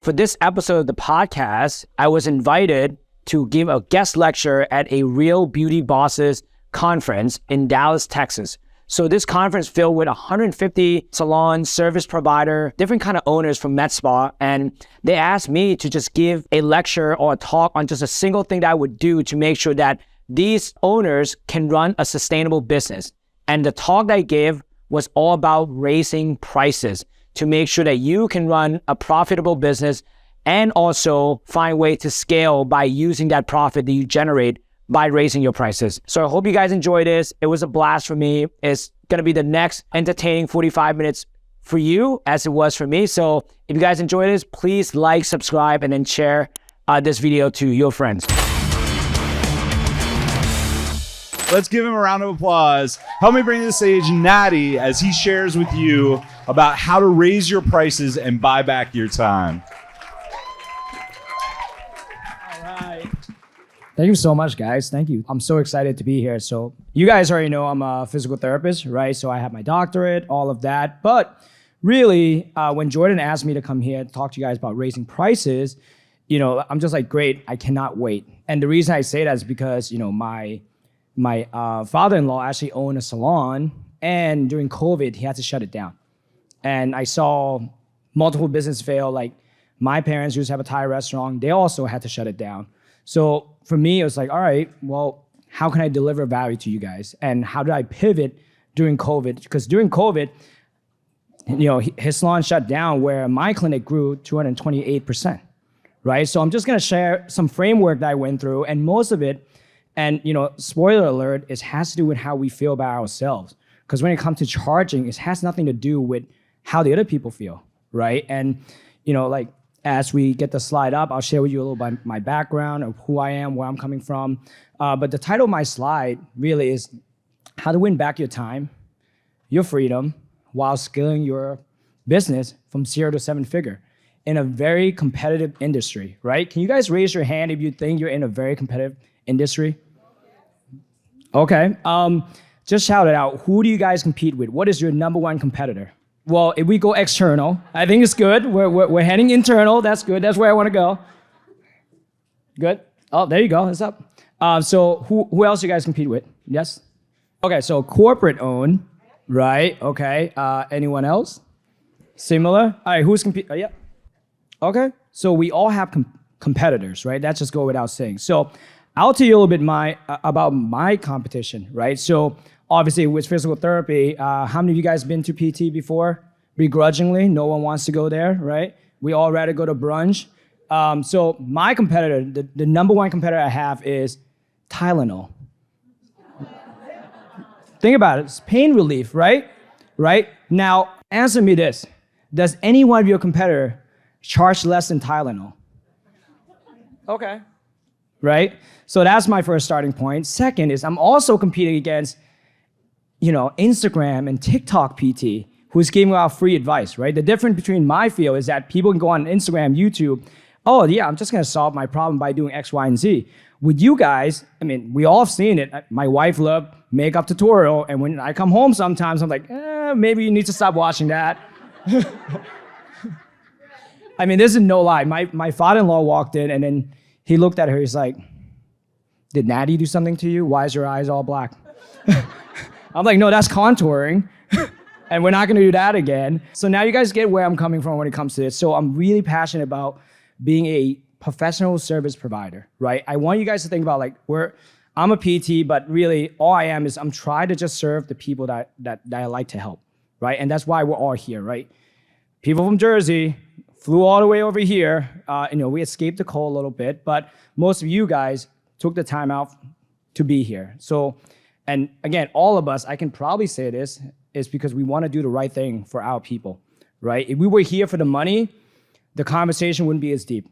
For this episode of the podcast, I was invited to give a guest lecture at a Real Beauty Bosses conference in Dallas, Texas. So this conference filled with 150 salon service provider, different kind of owners from med spa. And they asked me to just give a lecture or a talk on just a single thing that I would do to make sure that these owners can run a sustainable business. And the talk that I gave was all about raising prices to make sure that you can run a profitable business and also find ways to scale by using that profit that you generate by raising your prices. So I hope you guys enjoy this. It was a blast for me. It's gonna be the next entertaining 45 minutes for you as it was for me. So if you guys enjoy this, please like, subscribe, and then share this video to your friends. Let's give him a round of applause. Help me bring to the stage Natty as he shares with you about how to raise your prices and buy back your time. All right. Thank you so much, guys. Thank you. I'm so excited to be here. So you guys already know I'm a physical therapist, right? So I have my doctorate, all of that. But really, when Jordan asked me to come here to talk to you guys about raising prices, I'm just like, great, I cannot wait. And the reason I say that is because, my father-in-law actually owned a salon, and during COVID, he had to shut it down. And I saw multiple businesses fail. Like my parents used to have a Thai restaurant. They also had to shut it down. So for me, it was like, all right, well, how can I deliver value to you guys? And how did I pivot during COVID? Because during COVID, his salon shut down where my clinic grew 228%, right? So I'm just gonna share some framework that I went through, and most of it, and spoiler alert, it has to do with how we feel about ourselves. Because when it comes to charging, it has nothing to do with how the other people feel, right? And as we get the slide up, I'll share with you a little bit my background of who I am, where I'm coming from. But the title of my slide really is how to win back your time, your freedom, while scaling your business from 0 to 7 figure in a very competitive industry, right? Can you guys raise your hand if you think you're in a very competitive industry? Okay, just shout it out. Who do you guys compete with? What is your number one competitor? Well, if we go external, I think it's good. We're heading internal. That's good. That's where I want to go. Good. Oh, there you go. It's up. So who else you guys compete with? Yes? Okay, so corporate owned, right? Okay. Anyone else? Similar? All right, who's competing? Yeah. Okay, so we all have competitors, right? That just go without saying. So I'll tell you a little bit about my competition, right? So obviously with physical therapy, how many of you guys been to PT before? Begrudgingly, no one wants to go there, right? We all rather go to brunch. So my competitor, the number one competitor I have is Tylenol. Think about it, it's pain relief, right? Right? Now, answer me this. Does any one of your competitor charge less than Tylenol? Okay. Right? So that's my first starting point. Second is I'm also competing against, Instagram and TikTok PT, who's giving out free advice, right? The difference between my field is that people can go on Instagram, YouTube, oh yeah, I'm just gonna solve my problem by doing X, Y, and Z. With you guys, we all have seen it. My wife loved makeup tutorial, and when I come home sometimes, I'm like, maybe you need to stop watching that. This is no lie. My father-in-law walked in, and then he looked at her, he's like, did Natty do something to you? Why is your eyes all black? I'm like, no, that's contouring. And we're not gonna do that again. So now you guys get where I'm coming from when it comes to this. So I'm really passionate about being a professional service provider, right? I want you guys to think about I'm a PT, but really all I am is I'm trying to just serve the people that I like to help, right? And that's why we're all here, right? People from Jersey flew all the way over here. We escaped the cold a little bit, but most of you guys took the time out to be here. So, and again, all of us, I can probably say this, is because we want to do the right thing for our people, right? If we were here for the money, the conversation wouldn't be as deep,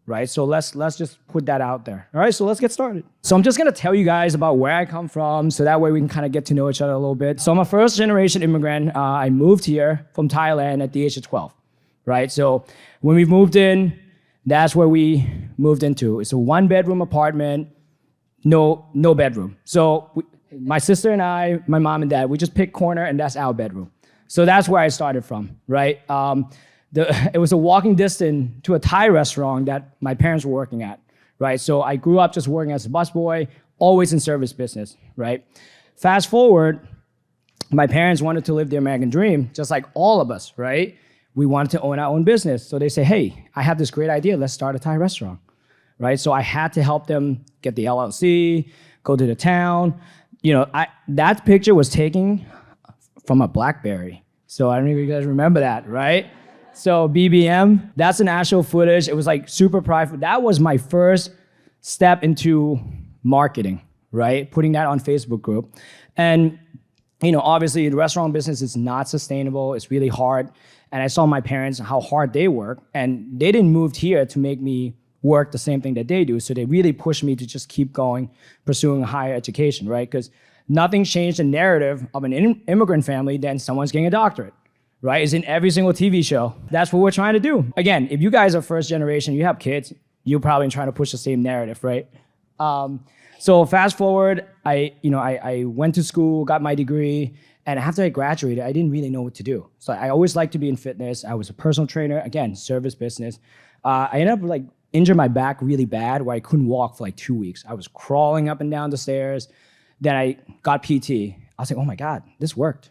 right? So let's just put that out there. All right, so let's get started. So I'm just gonna tell you guys about where I come from, so that way we can kind of get to know each other a little bit. So I'm a first generation immigrant. I moved here from Thailand at the age of 12, right? So when we moved in, that's where we moved into. It's a 1-bedroom apartment, no bedroom. So my sister and I, my mom and dad, we just picked corner, and that's our bedroom. So that's where I started from, right? It was a walking distance to a Thai restaurant that my parents were working at, right? So I grew up just working as a busboy, always in service business, right? Fast forward, my parents wanted to live the American dream, just like all of us, right? We wanted to own our own business. So they say, hey, I have this great idea. Let's start a Thai restaurant, right? So I had to help them get the LLC, go to the town. That picture was taken from a BlackBerry. So I don't know if you guys remember that, right? So BBM, that's an actual footage. It was like super private. That was my first step into marketing, right? Putting that on Facebook group. And obviously the restaurant business is not sustainable. It's really hard. And I saw my parents, how hard they work. And they didn't move here to make me work the same thing that they do. So they really pushed me to just keep going, pursuing higher education, right? Because nothing changed the narrative of an immigrant family than someone's getting a doctorate, right? It's in every single TV show. That's what we're trying to do. Again, if you guys are first generation, you have kids, you're probably trying to push the same narrative, right? So fast forward, I went to school, got my degree, and after I graduated, I didn't really know what to do. So I always liked to be in fitness. I was a personal trainer, again, service business. I ended up injured my back really bad where I couldn't walk for 2 weeks. I was crawling up and down the stairs. Then I got PT. I was like, oh my God, this worked.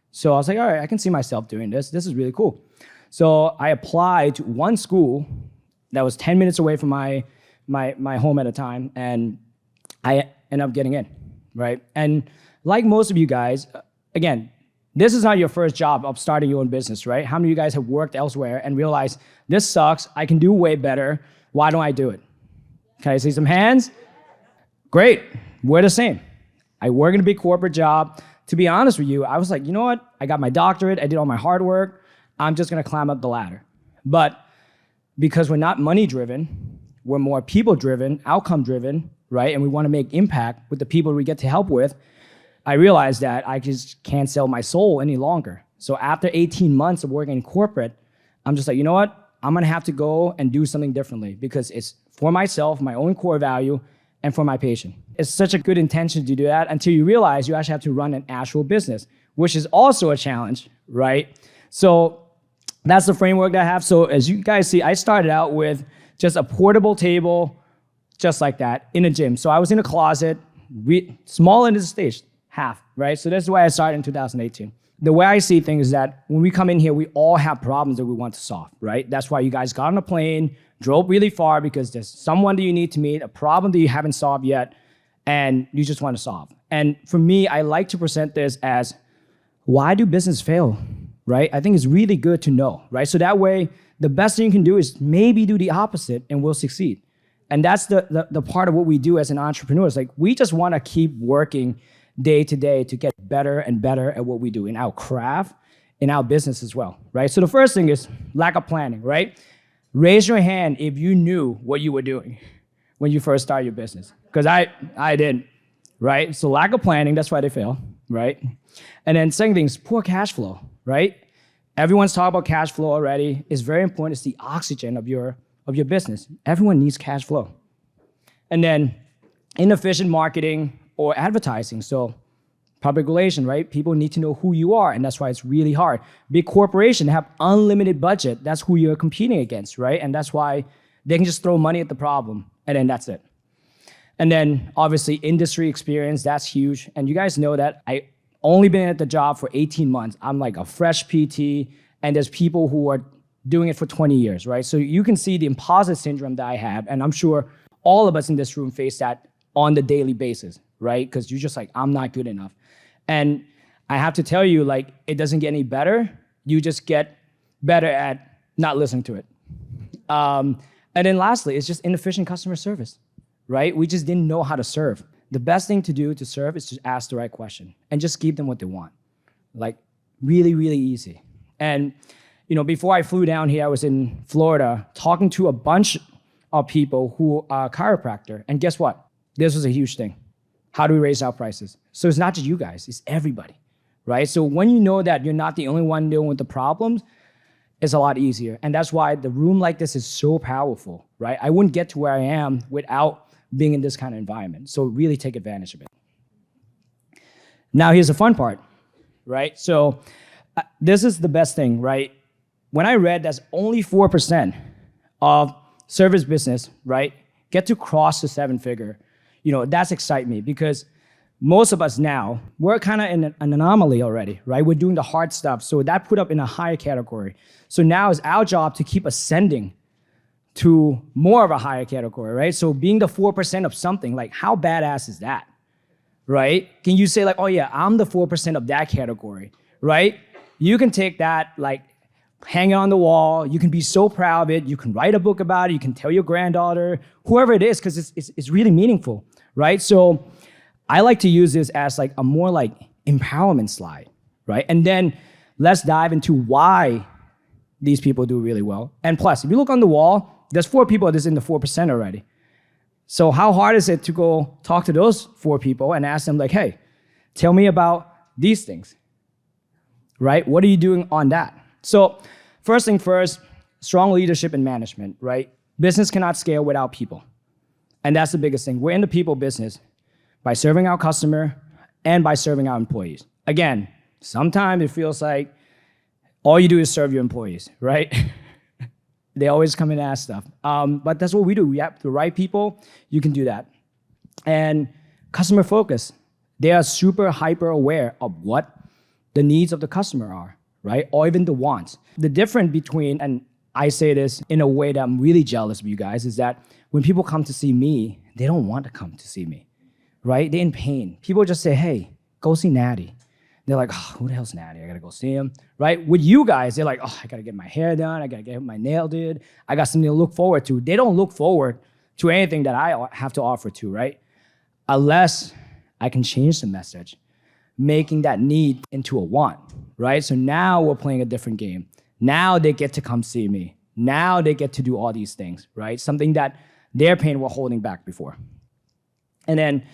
So I was like, all right, I can see myself doing this. This is really cool. So I applied to one school that was 10 minutes away from my home at the time, and I ended up getting in, right? And like most of you guys, again, this is not your first job of starting your own business, right? How many of you guys have worked elsewhere and realized this sucks, I can do way better, why don't I do it? Can I see some hands? Great, we're the same. I work in a big corporate job. To be honest with you, I was like, you know what? I got my doctorate, I did all my hard work, I'm just gonna climb up the ladder. But because we're not money driven, we're more people driven, outcome driven, right? And we wanna make impact with the people we get to help with, I realized that I just can't sell my soul any longer. So after 18 months of working in corporate, I'm just like, you know what? I'm gonna have to go and do something differently because it's for myself, my own core value, and for my patient. It's such a good intention to do that until you realize you actually have to run an actual business, which is also a challenge, right? So that's the framework that I have. So as you guys see, I started out with just a portable table, just like that, in a gym. So I was in a closet, small end of the stage, half, right? So that's why I started in 2018. The way I see things is that when we come in here, we all have problems that we want to solve, right? That's why you guys got on a plane, drove really far because there's someone that you need to meet, a problem that you haven't solved yet, and you just want to solve. And for me, I like to present this as, why do business fail, right? I think it's really good to know, right? So that way, the best thing you can do is maybe do the opposite and we'll succeed. And that's the part of what we do as an entrepreneur. It's like, we just want to keep working day to day to get better and better at what we do in our craft, in our business as well, right? So the first thing is lack of planning, right? Raise your hand if you knew what you were doing when you first started your business, because I didn't, right? So lack of planning, that's why they fail, right? And then second thing is poor cash flow, right? Everyone's talking about cash flow already. It's very important. It's the oxygen of your business. Everyone needs cash flow. And then inefficient marketing or advertising. So public relation, right? People need to know who you are, and that's why it's really hard. Big corporation have unlimited budget. That's who you're competing against, right? And that's why they can just throw money at the problem, and then that's it. And then obviously industry experience, that's huge. And you guys know that I only been at the job for 18 months. I'm like a fresh PT, and there's people who are doing it for 20 years, right? So you can see the imposter syndrome that I have, and I'm sure all of us in this room face that on the daily basis, right? Because you're just like, I'm not good enough. And I have to tell you, it doesn't get any better. You just get better at not listening to it. And then lastly, it's just inefficient customer service, right? We just didn't know how to serve. The best thing to do to serve is to ask the right question and just give them what they want. Really, really easy. And before I flew down here, I was in Florida talking to a bunch of people who are chiropractor. And guess what? This was a huge thing. How do we raise our prices? So it's not just you guys, it's everybody, right? So when you know that you're not the only one dealing with the problems, it's a lot easier. And that's why the room like this is so powerful, right? I wouldn't get to where I am without being in this kind of environment. So really take advantage of it. Now here's the fun part, right? So this is the best thing, right? when I read that's only 4% of service business, right, get to cross the 7-figure, that's excite me because most of us now, we're kind of in an anomaly already, right? We're doing the hard stuff. So that put up in a higher category. So now it's our job to keep ascending to more of a higher category, right? So being the 4% of something, like how badass is that, right? Can you say like, oh yeah, I'm the 4% of that category, right? You can take that, like hang it on the wall. You can be so proud of it. You can write a book about it. You can tell your granddaughter, whoever it is, because it's really meaningful, right? So I like to use this as like a more like empowerment slide, right? And then let's dive into why these people do really well. And plus, if you look on the wall, there's 4 people that's in the 4% already. So how hard is it to go talk to those 4 people and ask them like, hey, tell me about these things, right? What are you doing on that? So first thing first, strong leadership and management, right? Business cannot scale without people. And that's the biggest thing. We're in the people business by serving our customer and by serving our employees. Again, sometimes it feels like all you do is serve your employees, right? They always come and ask stuff. But that's what we do. We have the right people, you can do that. And customer focus. They are super hyper aware of what the needs of the customer are, right? Or even the wants. The difference between, and I say this in a way that I'm really jealous of you guys, is that when people come to see me, they don't want to come to see me, right? They're in pain. People just say, hey, go see Natty. They're like, oh, who the hell's Natty? I gotta go see him, right? With you guys, they're like, oh, I gotta get my hair done. I gotta get my nail did. I got something to look forward to. They don't look forward to anything that I have to offer to, right? Unless I can change the message, making that need into a want, right? So now we're playing a different game. Now they get to come see me. Now they get to do all these things, right? Something that their pain were holding back before. And then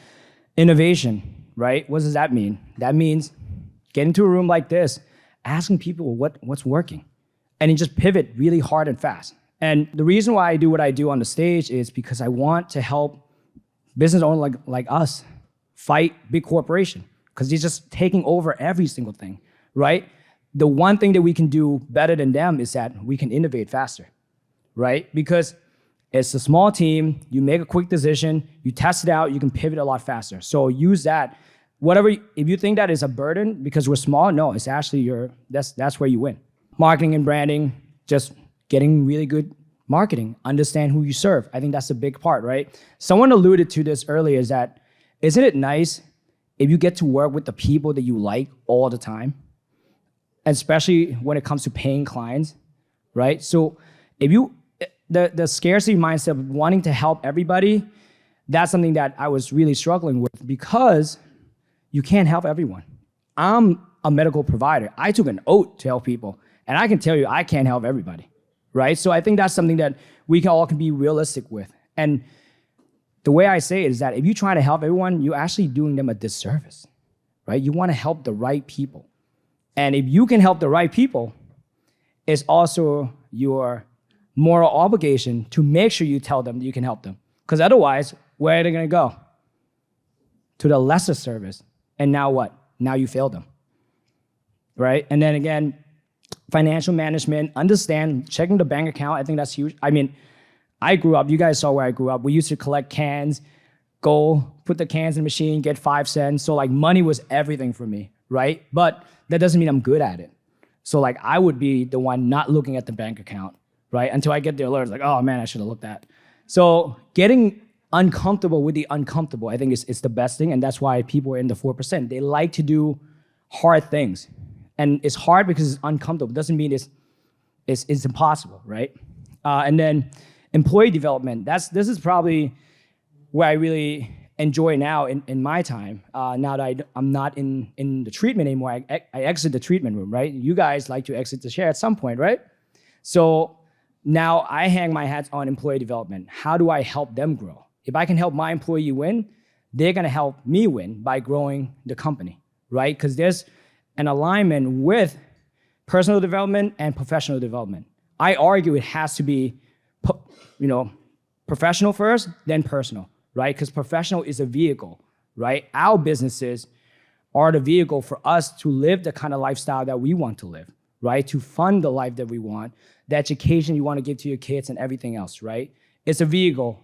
innovation, right? What does that mean? That means get into a room like this, asking people what's working, and then just pivot really hard and fast. And the reason why I do what I do on the stage is because I want to help business owners like us fight big corporation, because they're just taking over every single thing, right? The one thing that we can do better than them is that we can innovate faster, right? Because it's a small team, you make a quick decision, you test it out, you can pivot a lot faster. So use that. Whatever, if you think that is a burden because we're small, no, it's actually that's where you win. Marketing and branding, just getting really good marketing, understand who you serve. I think that's a big part, right? Someone alluded to this earlier, is that, isn't it nice if you get to work with the people that you like all the time? Especially when it comes to paying clients, right? So if you, the scarcity mindset of wanting to help everybody, that's something that I was really struggling with, because you can't help everyone. I'm a medical provider. I took an oath to help people, and I can tell you I can't help everybody, right? So I think that's something that we all can be realistic with. And the way I say it is that if you try to help everyone, you're actually doing them a disservice, right? You want to help the right people. And if you can help the right people, it's also your moral obligation to make sure you tell them that you can help them. Because otherwise, where are they going to go? To the lesser service. And now what? Now you failed them, right? And then again, financial management, understand, checking the bank account, I think that's huge. I mean, I grew up, you guys saw where I grew up. We used to collect cans, go put the cans in the machine, get 5 cents. So like money was everything for me, right? But that doesn't mean I'm good at it. So like I would be the one not looking at the bank account, right? Until I get the alert, like, oh man, I should have looked at. So getting uncomfortable with the uncomfortable, I think it's the best thing, and that's why people are in the 4%. They like to do hard things. And it's hard because it's uncomfortable. It doesn't mean it's impossible, right? And then employee development, this is probably where I really enjoy now in my time. Now that I'm not in the treatment anymore, I exit the treatment room, right? You guys like to exit the chair at some point, right? So now I hang my hats on employee development. How do I help them grow? If I can help my employee win, they're gonna help me win by growing the company, right? Because there's an alignment with personal development and professional development. I argue it has to be, professional first, then personal, right? Because professional is a vehicle, right? Our businesses are the vehicle for us to live the kind of lifestyle that we want to live, right? To fund the life that we want, the education you want to give to your kids and everything else, right? It's a vehicle.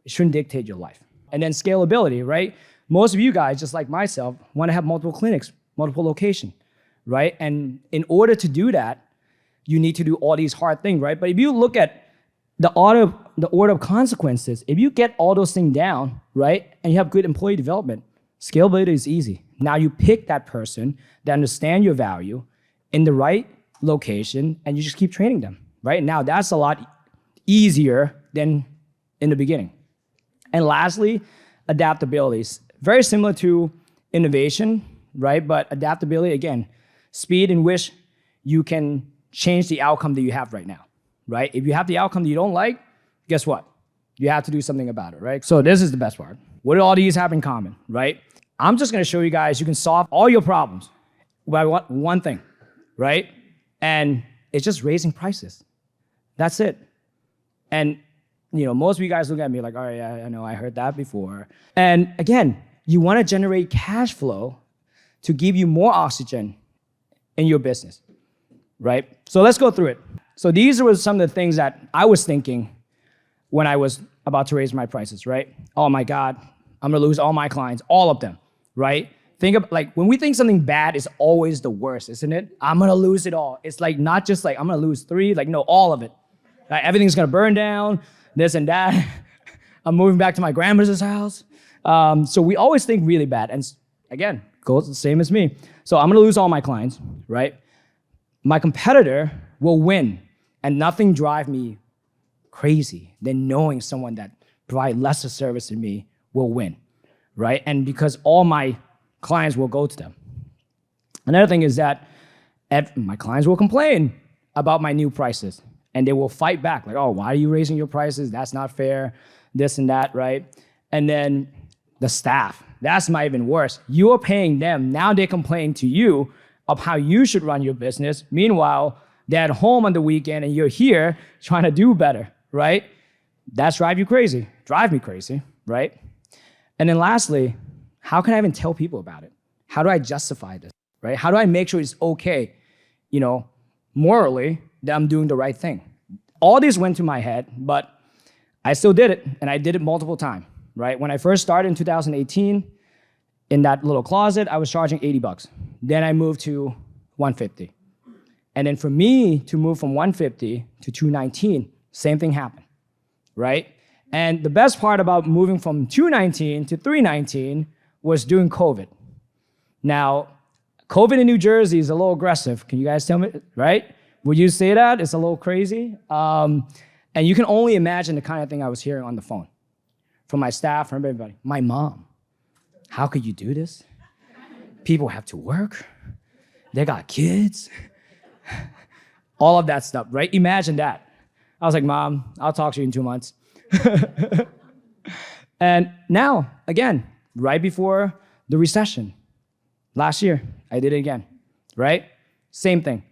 It shouldn't dictate your life. And then scalability, right? Most of you guys, just like myself, want to have multiple clinics, multiple locations, right? And in order to do that, you need to do all these hard things, right? But if you look at the order of consequences, if you get all those things down, right, and you have good employee development, scalability is easy. Now you pick that person that understand your value in the right location, and you just keep training them, right? Now that's a lot easier than in the beginning. And lastly, adaptability. Very similar to innovation, right? But adaptability, again, speed in which you can change the outcome that you have right now, right? If you have the outcome that you don't like, guess what? You have to do something about it, right? So this is the best part. What do all these have in common, right? I'm just gonna show you guys you can solve all your problems by one thing, right? And it's just raising prices. That's it. And most of you guys look at me like, all right, I know, I heard that before. And again, you wanna generate cash flow to give you more oxygen in your business, right? So let's go through it. So these were some of the things that I was thinking when I was about to raise my prices, right? Oh my God, I'm gonna lose all my clients, all of them, right? Think of, like, when we think something bad is always the worst, isn't it? I'm gonna lose it all. It's like, not just like, I'm gonna lose 3, like, no, all of it. Like, everything's gonna burn down, this and that. I'm moving back to my grandmother's house. So we always think really bad. And again, goes the same as me. So I'm gonna lose all my clients, right? My competitor will win, and nothing drives me crazy than knowing someone that provides lesser service than me will win, right? And because all my clients will go to them. Another thing is that my clients will complain about my new prices, and they will fight back, like, oh, why are you raising your prices? That's not fair, this and that, right? And then the staff, that's not even worse. You're paying them, now they complain to you of how you should run your business. Meanwhile, they're at home on the weekend and you're here trying to do better, right? That's drive me crazy, right? And then lastly, how can I even tell people about it? How do I justify this, right? How do I make sure it's okay, morally, that I'm doing the right thing? All this went to my head, but I still did it, and I did it multiple times, right? When I first started in 2018, in that little closet, I was charging $80. Then I moved to $150. And then for me to move from $150 to $219, same thing happened, right? And the best part about moving from $219 to $319 was during COVID. Now, COVID in New Jersey is a little aggressive. Can you guys tell me, right? Would you say that? It's a little crazy. And you can only imagine the kind of thing I was hearing on the phone from my staff, from everybody. My mom, how could you do this? People have to work. They got kids. All of that stuff, right? Imagine that. I was like, Mom, I'll talk to you in 2 months. And now, again, right before the recession, last year, I did it again, right? Same thing.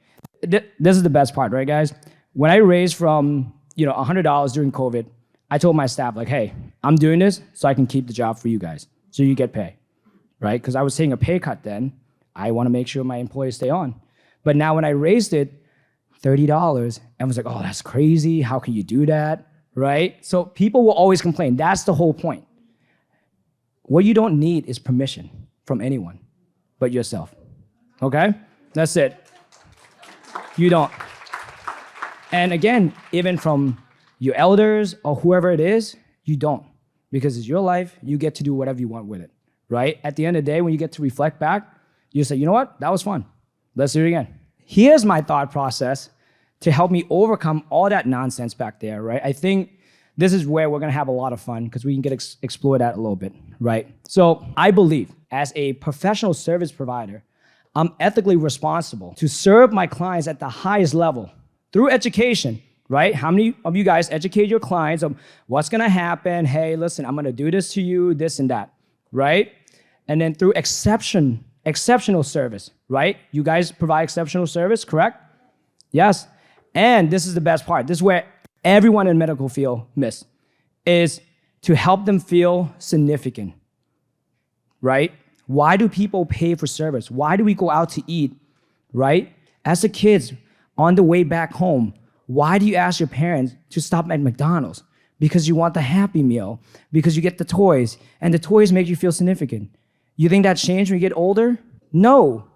This is the best part, right, guys? When I raised from $100 during COVID, I told my staff, like, hey, I'm doing this so I can keep the job for you guys, so you get pay, right? Because I was taking a pay cut then. I want to make sure my employees stay on. But now when I raised it, $30, and was like, oh, that's crazy. How can you do that, right? So people will always complain. That's the whole point. What you don't need is permission from anyone but yourself, okay? That's it. You don't. And again, even from your elders or whoever it is, you don't. Because it's your life, you get to do whatever you want with it, right? At the end of the day, when you get to reflect back, you say, you know what? That was fun. Let's do it again. Here's my thought process to help me overcome all that nonsense back there, right? I think this is where we're gonna have a lot of fun because we can explore that a little bit, right? So I believe as a professional service provider, I'm ethically responsible to serve my clients at the highest level through education, right? How many of you guys educate your clients of what's gonna happen? Hey, listen, I'm gonna do this to you, this and that, right? And then through exceptional service, right? You guys provide exceptional service, correct? Yes. And this is the best part. This is where everyone in medical field miss, is to help them feel significant, right? Why do people pay for service? Why do we go out to eat, right? As the kids on the way back home, why do you ask your parents to stop at McDonald's? Because you want the Happy Meal, because you get the toys, and the toys make you feel significant. You think that changed when you get older? No.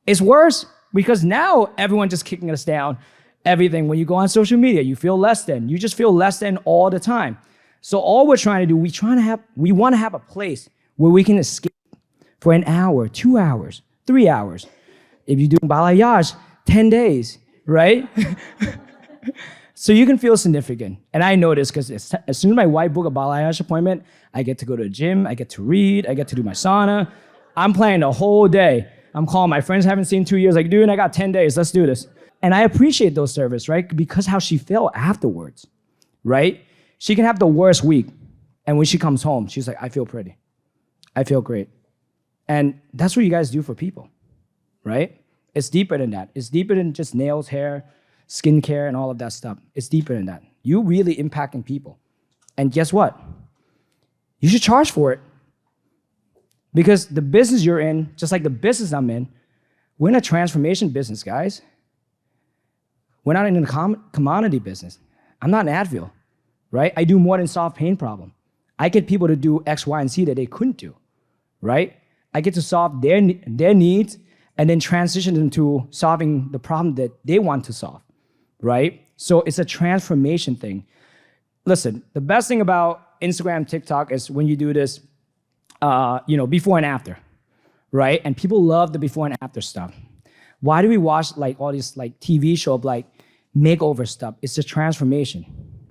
It's worse because now everyone's just kicking us down. Everything, when you go on social media, you feel less than. You just feel less than all the time. So all we're trying to do, we want to have a place where we can escape for an hour, 2 hours, 3 hours. If you do balayage, 10 days, right? So you can feel significant. And I know this because as soon as my wife book a balayage appointment, I get to go to the gym, I get to read, I get to do my sauna. I'm planning the whole day. I'm calling my friends I haven't seen in 2 years, like, dude, I got 10 days, let's do this. And I appreciate those service, right? Because how she felt afterwards, right? She can have the worst week. And when she comes home, she's like, I feel pretty. I feel great. And that's what you guys do for people, right? It's deeper than that. It's deeper than just nails, hair, skincare, and all of that stuff. It's deeper than that. You really impacting people. And guess what? You should charge for it. Because the business you're in, just like the business I'm in, we're in a transformation business, guys. We're not in the commodity business. I'm not an Advil, right? I do more than solve pain problem. I get people to do X, Y, and Z that they couldn't do, right? I get to solve their needs and then transition them to solving the problem that they want to solve, right? So it's a transformation thing. Listen, the best thing about Instagram, TikTok is when you do this, before and after, right? And people love the before and after stuff. Why do we watch like all these like TV show of like makeover stuff? It's a transformation.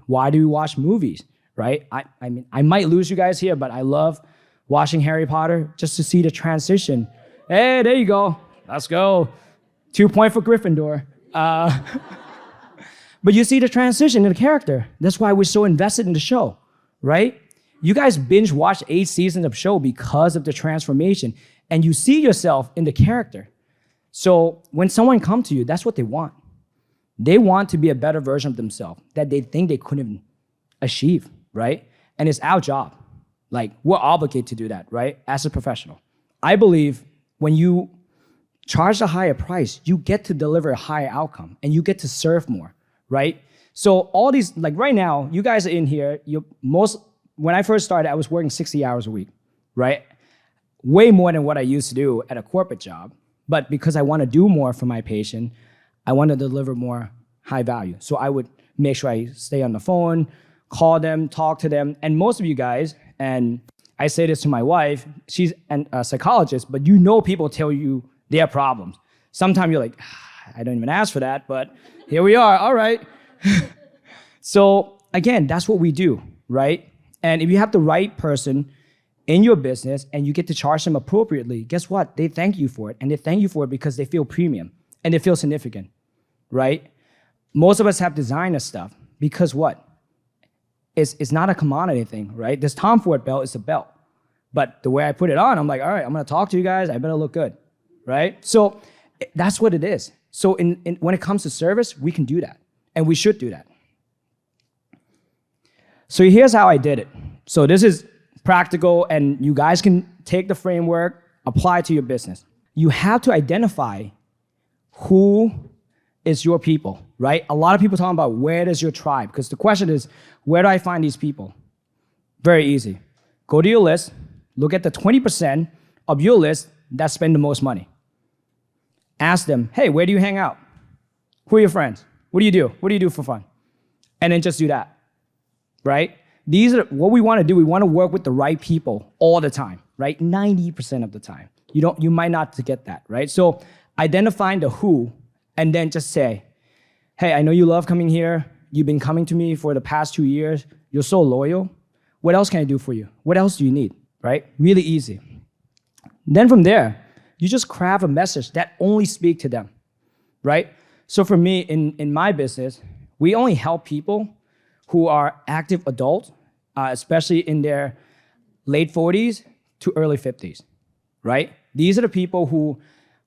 Why do we watch movies, right? I mean, I might lose you guys here, but I love watching Harry Potter just to see the transition. Hey, there you go. Let's go. 2 point for Gryffindor. But you see the transition in the character. That's why we're so invested in the show, right? You guys binge watch 8 seasons of show because of the transformation, and you see yourself in the character. So when someone comes to you, that's what they want. They want to be a better version of themselves that they think they couldn't achieve, right? And it's our job. Like, we're obligated to do that, right? As a professional. I believe when you charge a higher price, you get to deliver a higher outcome and you get to serve more, right? So all these, like right now, you guys are in here, when I first started, I was working 60 hours a week, right? Way more than what I used to do at a corporate job. But because I want to do more for my patient, I want to deliver more high value. So I would make sure I stay on the phone, call them, talk to them. And most of you guys, and I say this to my wife, she's a psychologist, but you know people tell you their problems. Sometimes you're like, I don't even ask for that, but here we are, all right. So again, that's what we do, right? And if you have the right person in your business and you get to charge them appropriately, guess what? They thank you for it. And they thank you for it because they feel premium and they feel significant, right? Most of us have designer stuff because what? It's not a commodity thing, right? This Tom Ford belt is a belt. But the way I put it on, I'm like, all right, I'm gonna talk to you guys, I better look good, right? So that's what it is. So when it comes to service, we can do that. And we should do that. So here's how I did it. So this is practical, and you guys can take the framework, apply it to your business. You have to identify who is your people, right? A lot of people talking about where does your tribe, because the question is, where do I find these people? Very easy. Go to your list, look at the 20% of your list that spend the most money. Ask them, hey, where do you hang out? Who are your friends? What do you do? What do you do for fun? And then just do that, right? These are what we want to do. We want to work with the right people all the time, right? 90% of the time. You might not get that, right? So identifying the who and then just say, hey, I know you love coming here. You've been coming to me for the past 2 years. You're so loyal. What else can I do for you? What else do you need, right? Really easy. Then from there, you just craft a message that only speak to them, right? So for me, in my business, we only help people who are active adults, especially in their late 40s to early 50s, right? These are the people who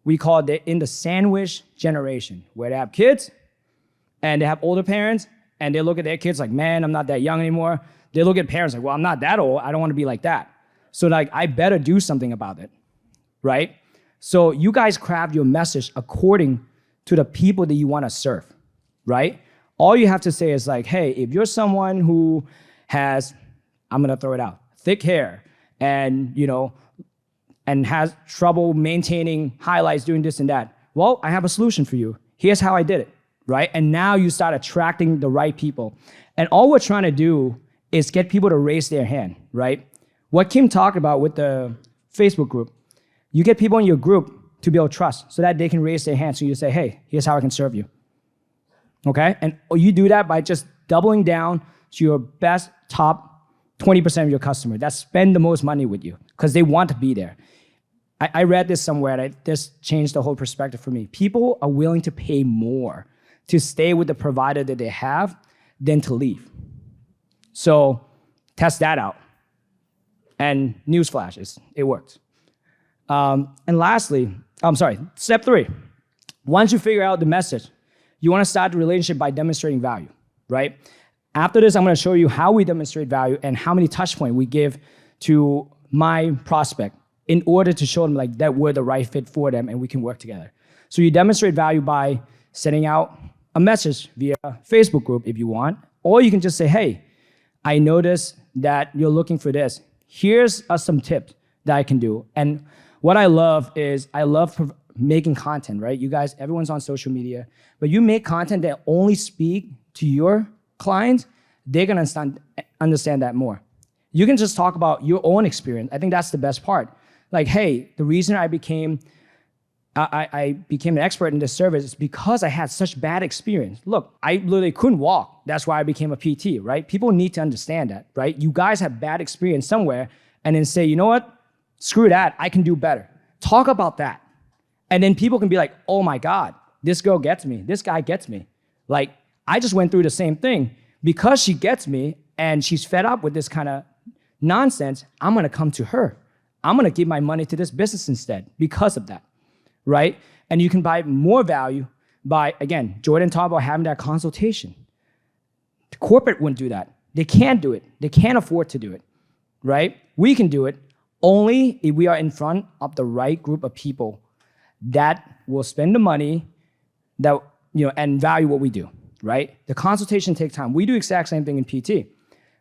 we call in the sandwich generation, where they have kids and they have older parents and they look at their kids like, man, I'm not that young anymore. They look at parents like, well, I'm not that old. I don't want to be like that. So like, I better do something about it, right? So you guys craft your message according to the people that you want to serve, right? All you have to say is like, hey, if you're someone who has, I'm gonna throw it out, thick hair and, and has trouble maintaining highlights, doing this and that, well, I have a solution for you. Here's how I did it, right? And now you start attracting the right people. And all we're trying to do is get people to raise their hand, right? What Kim talked about with the Facebook group, you get people in your group to build trust so that they can raise their hand. So you say, hey, here's how I can serve you, okay? And you do that by just doubling down to your best top 20% of your customer that spend the most money with you because they want to be there. I read this somewhere and this changed the whole perspective for me. People are willing to pay more to stay with the provider that they have than to leave. So test that out. And newsflash, it works. And lastly, step 3. Once you figure out the message, you want to start the relationship by demonstrating value, right? After this, I'm going to show you how we demonstrate value and how many touch points we give to my prospect in order to show them like that we're the right fit for them and we can work together. So you demonstrate value by sending out a message via Facebook group if you want, or you can just say, hey, I noticed that you're looking for this. Here's some tips that I can do. And what I love is making content, right? You guys, everyone's on social media, but you make content that only speak to your clients, they're gonna understand that more. You can just talk about your own experience. I think that's the best part. Like, hey, the reason I became an expert in this service is because I had such bad experience. Look, I literally couldn't walk. That's why I became a PT, right? People need to understand that, right? You guys have bad experience somewhere and then say, you know what? Screw that, I can do better. Talk about that. And then people can be like, oh my God, this girl gets me. This guy gets me. Like, I just went through the same thing. Because she gets me and she's fed up with this kind of nonsense, I'm gonna come to her. I'm gonna give my money to this business instead because of that, right? And you can buy more value by, again, Jordan talked about having that consultation. The corporate wouldn't do that. They can't do it. They can't afford to do it, right? We can do it only if we are in front of the right group of people that will spend the money that, and value what we do, right? The consultation takes time. We do exact same thing in PT.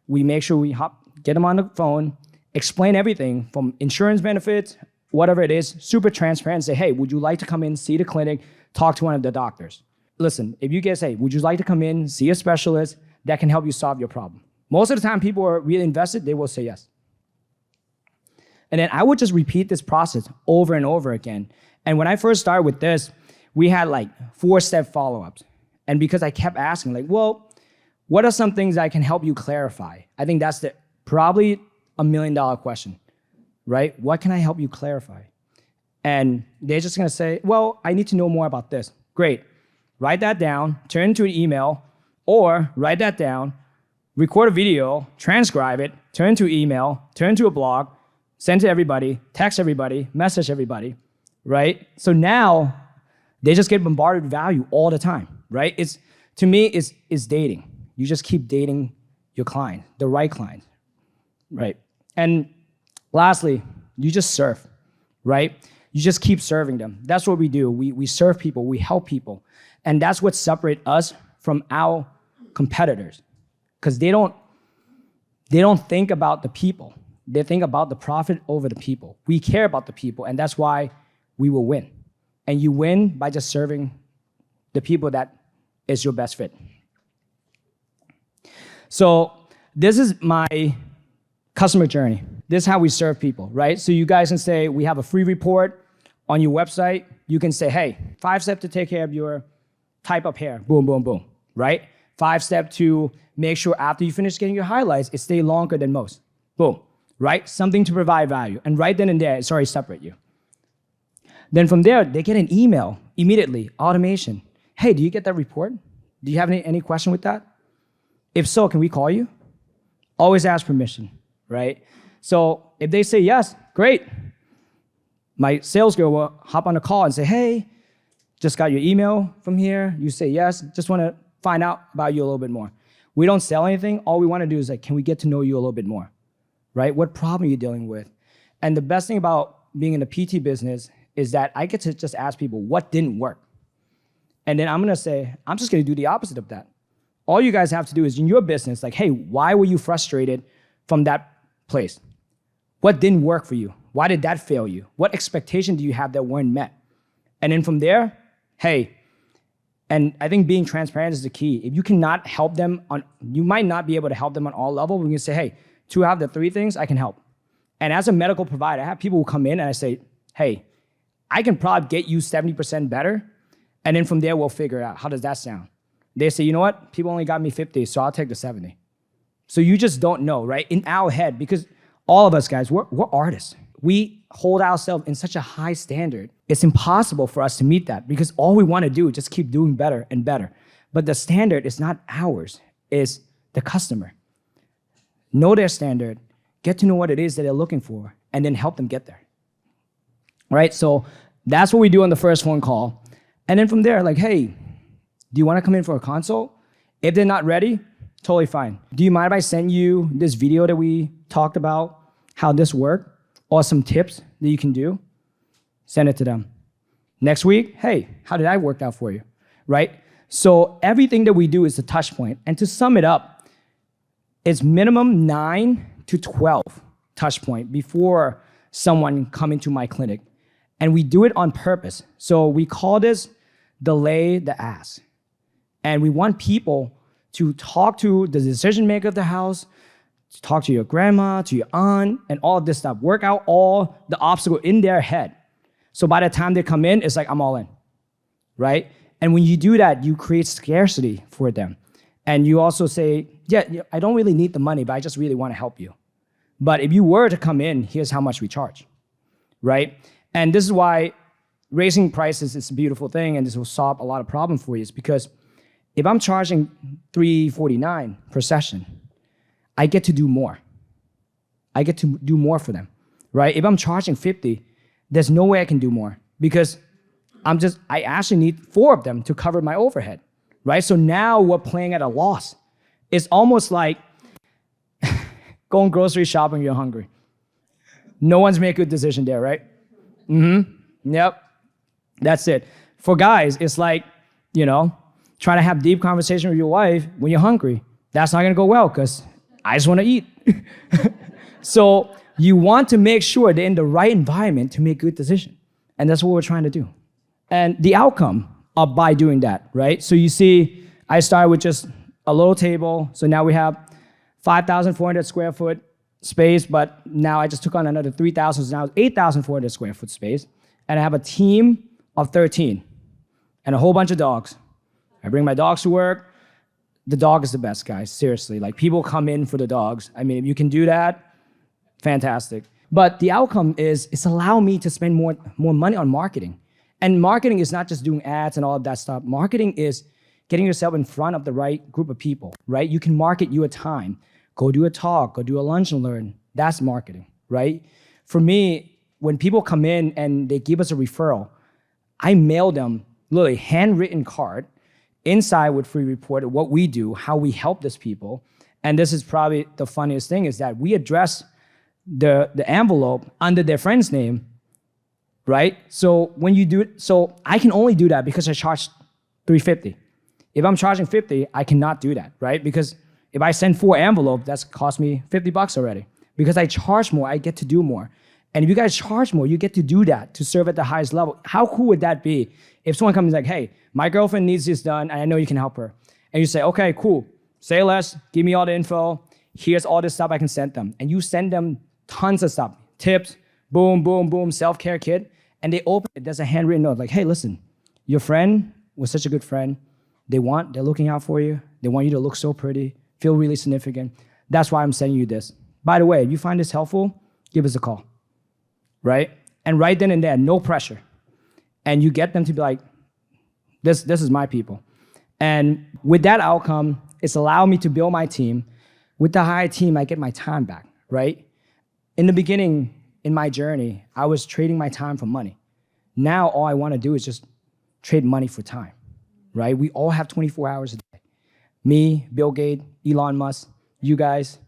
We make sure we get them on the phone, explain everything from insurance benefits, whatever it is, super transparent, say, hey, would you like to come in, see the clinic, talk to one of the doctors? Listen, if you guys say, would you like to come in, see a specialist that can help you solve your problem? Most of the time, people are really invested, they will say yes. And then I would just repeat this process over and over again. And when I first started with this, we had like 4-step follow-ups. And because I kept asking, like, well, what are some things I can help you clarify? I think that's probably $1 million question, right? What can I help you clarify? And they're just gonna say, well, I need to know more about this. Great, write that down, turn it into an email, or write that down, record a video, transcribe it, turn it into an email, turn it into a blog, send to everybody, text everybody, message everybody, right? So now they just get bombarded with value all the time, right? To me, it's dating. You just keep dating your client, the right client, right? And lastly, you just serve, right? You just keep serving them. That's what we do. We serve people, we help people. And that's what separates us from our competitors. Because they don't think about the people. They think about the profit over the people. We care about the people, and that's why we will win. And you win by just serving the people that is your best fit. So this is my customer journey. This is how we serve people, right? So you guys can say, we have a free report on your website. You can say, hey, 5 steps to take care of your type of hair. Boom, boom, boom, right? 5 steps to make sure after you finish getting your highlights, it stays longer than most. Boom, right? Something to provide value. And right then and there, it's already separate you. Then from there, they get an email immediately, automation. Hey, do you get that report? Do you have any question with that? If so, can we call you? Always ask permission, right? So if they say yes, great. My sales girl will hop on a call and say, hey, just got your email from here. You say yes, just want to find out about you a little bit more. We don't sell anything. All we want to do is like, can we get to know you a little bit more, right? What problem are you dealing with? And the best thing about being in the PT business is that I get to just ask people what didn't work. And then I'm gonna say, I'm just gonna do the opposite of that. All you guys have to do is in your business, like, hey, why were you frustrated from that place? What didn't work for you? Why did that fail you? What expectation do you have that weren't met? And then from there, hey, and I think being transparent is the key. If you cannot help them you might not be able to help them on all levels. We can say, hey, 2 out of the 3 things I can help. And as a medical provider, I have people who come in and I say, hey, I can probably get you 70% better. And then from there, we'll figure it out. How does that sound? They say, you know what? People only got me 50, so I'll take the 70. So you just don't know, right? In our head, because all of us guys, we're artists. We hold ourselves in such a high standard. It's impossible for us to meet that because all we want to do is just keep doing better and better. But the standard is not ours, it's the customer. Know their standard, get to know what it is that they're looking for, and then help them get there. Right? So that's what we do on the first phone call. And then from there, like, hey, do you want to come in for a consult? If they're not ready, totally fine. Do you mind if I send you this video that we talked about, how this worked, or some tips that you can do? Send it to them. Next week, hey, how did that work out for you? Right? So everything that we do is a touch point. And to sum it up, it's minimum 9 to 12 touch point before someone come into my clinic. And we do it on purpose. So we call this delay the ask. And we want people to talk to the decision maker of the house, to talk to your grandma, to your aunt, and all of this stuff. Work out all the obstacle in their head. So by the time they come in, it's like, I'm all in, right? And when you do that, you create scarcity for them. And you also say, yeah, I don't really need the money, but I just really want to help you. But if you were to come in, here's how much we charge, right? And this is why raising prices is a beautiful thing, and this will solve a lot of problems for you, is because if I'm charging $349 per session, I get to do more. I get to do more for them, right? If I'm charging 50, there's no way I can do more because I actually need 4 of them to cover my overhead, right? So now we're playing at a loss. It's almost like going grocery shopping when you're hungry. No one's made a good decision there, right? Yep, that's it. For guys, it's like, trying to have deep conversation with your wife when you're hungry. That's not gonna go well because I just wanna eat. So you want to make sure they're in the right environment to make good decisions. And that's what we're trying to do. And the outcome of by doing that, right? So you see, I started with just a little table. So now we have 5,400 square foot space, but now I just took on another 3,000, so now it's 8,400 square foot space. And I have a team of 13 and a whole bunch of dogs. I bring my dogs to work. The dog is the best, guys, seriously. Like, people come in for the dogs. I mean, if you can do that, fantastic. But the outcome is it's allowing me to spend more money on marketing. And marketing is not just doing ads and all of that stuff. Marketing is getting yourself in front of the right group of people, right? You can market your time. Go do a talk, go do a lunch and learn. That's marketing, right? For me, when people come in and they give us a referral, I mail them literally handwritten card inside with free report of what we do, how we help these people. And this is probably the funniest thing, is that we address the envelope under their friend's name, right? So when you do it, so I can only do that because I charge $350. If I'm charging $50, I cannot do that, right? Because if I send 4 envelopes, that's cost me $50 already. Because I charge more, I get to do more. And if you guys charge more, you get to do that to serve at the highest level. How cool would that be if someone comes like, hey, my girlfriend needs this done, and I know you can help her. And you say, okay, cool. Say less, give me all the info. Here's all this stuff I can send them. And you send them tons of stuff. Tips, boom, boom, boom, self-care kit. And they open it, there's a handwritten note like, hey, listen, your friend was such a good friend. They're looking out for you. They want you to look so pretty, feel really significant. That's why I'm sending you this. By the way, if you find this helpful, give us a call, right? And right then and there, no pressure. And you get them to be like, this is my people. And with that outcome, it's allowed me to build my team. With the higher team, I get my time back, right? In the beginning, in my journey, I was trading my time for money. Now, all I want to do is just trade money for time, right? We all have 24 hours a day. Me, Bill Gates, Elon Musk, you guys,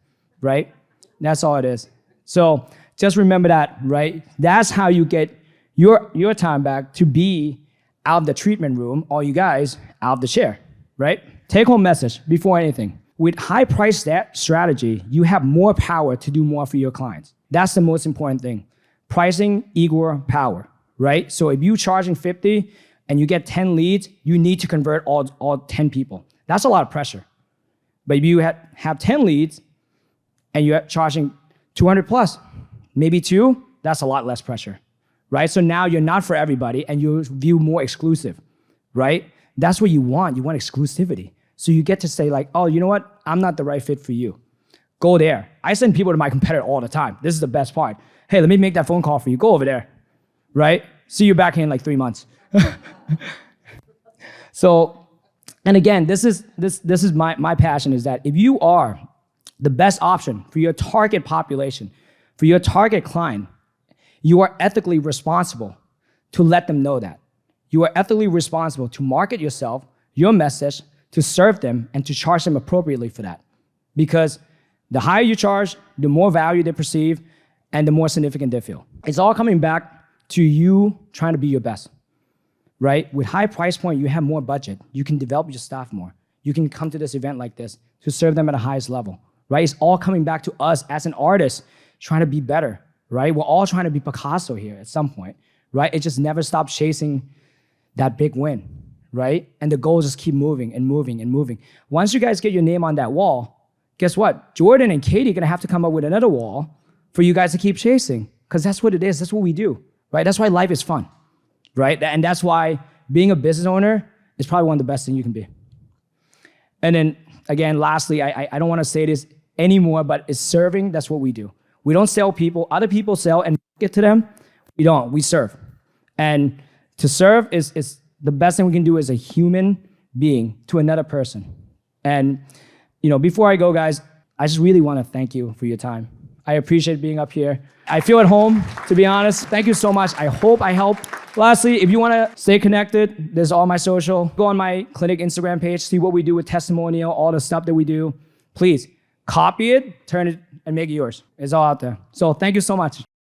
right? That's all it is. So just remember that, right? That's how you get your time back to be out of the treatment room, all you guys out of the chair, right? Take home message before anything. With high price strategy, you have more power to do more for your clients. That's the most important thing. Pricing equal power, right? So if you're charging 50 and you get 10 leads, you need to convert all 10 people. That's a lot of pressure. But if you have 10 leads and you're charging 200 plus, maybe 2, that's a lot less pressure, right? So now you're not for everybody and you view more exclusive, right? That's what you want. You want exclusivity. So you get to say like, oh, you know what? I'm not the right fit for you. Go there. I send people to my competitor all the time. This is the best part. Hey, let me make that phone call for you. Go over there, right? See you back here in like 3 months. So, and again, this is my passion is that if you are the best option for your target population, for your target client, you are ethically responsible to let them know that. You are ethically responsible to market yourself, your message, to serve them, and to charge them appropriately for that. Because the higher you charge, the more value they perceive, and the more significant they feel. It's all coming back to you trying to be your best, right? With high price point, you have more budget. You can develop your staff more. You can come to this event like this to serve them at the highest level, right? It's all coming back to us as an artist trying to be better, right? We're all trying to be Picasso here at some point, right? It just never stops chasing that big win, right? And the goals just keep moving and moving and moving. Once you guys get your name on that wall, guess what? Jordan and Katie are gonna have to come up with another wall for you guys to keep chasing, because that's what it is. That's what we do, right? That's why life is fun, right? And that's why being a business owner is probably one of the best things you can be. And then again, lastly, I don't want to say this anymore, but it's serving. That's what we do. We don't sell people. Other people sell and get to them. We don't. We serve. And to serve is the best thing we can do as a human being to another person. And before I go, guys, I just really want to thank you for your time. I appreciate being up here. I feel at home, to be honest. Thank you so much. I hope I helped. Lastly, if you want to stay connected, there's all my social. Go on my clinic Instagram page, see what we do with testimonial, all the stuff that we do. Please copy it, turn it, and make it yours. It's all out there. So thank you so much.